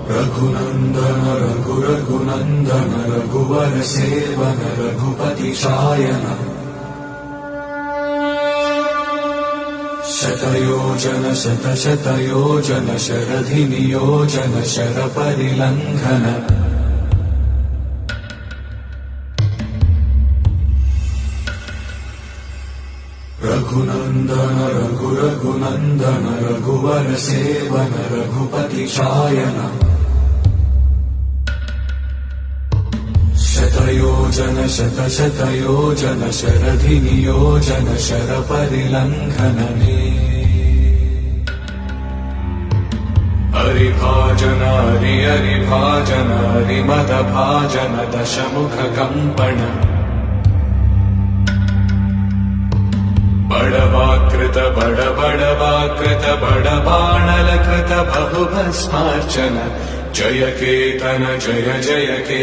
रघुनन्दन रघुनन्दन रघुवर सेवन रघुपति शायन शतयोजन शतशतयोजन शरधि नियोजन शरपरिलङ्घन रघुनन्दन रघुनन्दन रघुवर सेवन रघुपति शायन शतयोजन शतशतयोजन शरधि नियोजन शरपरिलङ्घन हरिभाजन हरिभाजन हरिमदभाजन दशमुख कम्पण बड़वाकृत बड़बाणलकृत बहुभस्मार्चन जय केतन जय जय के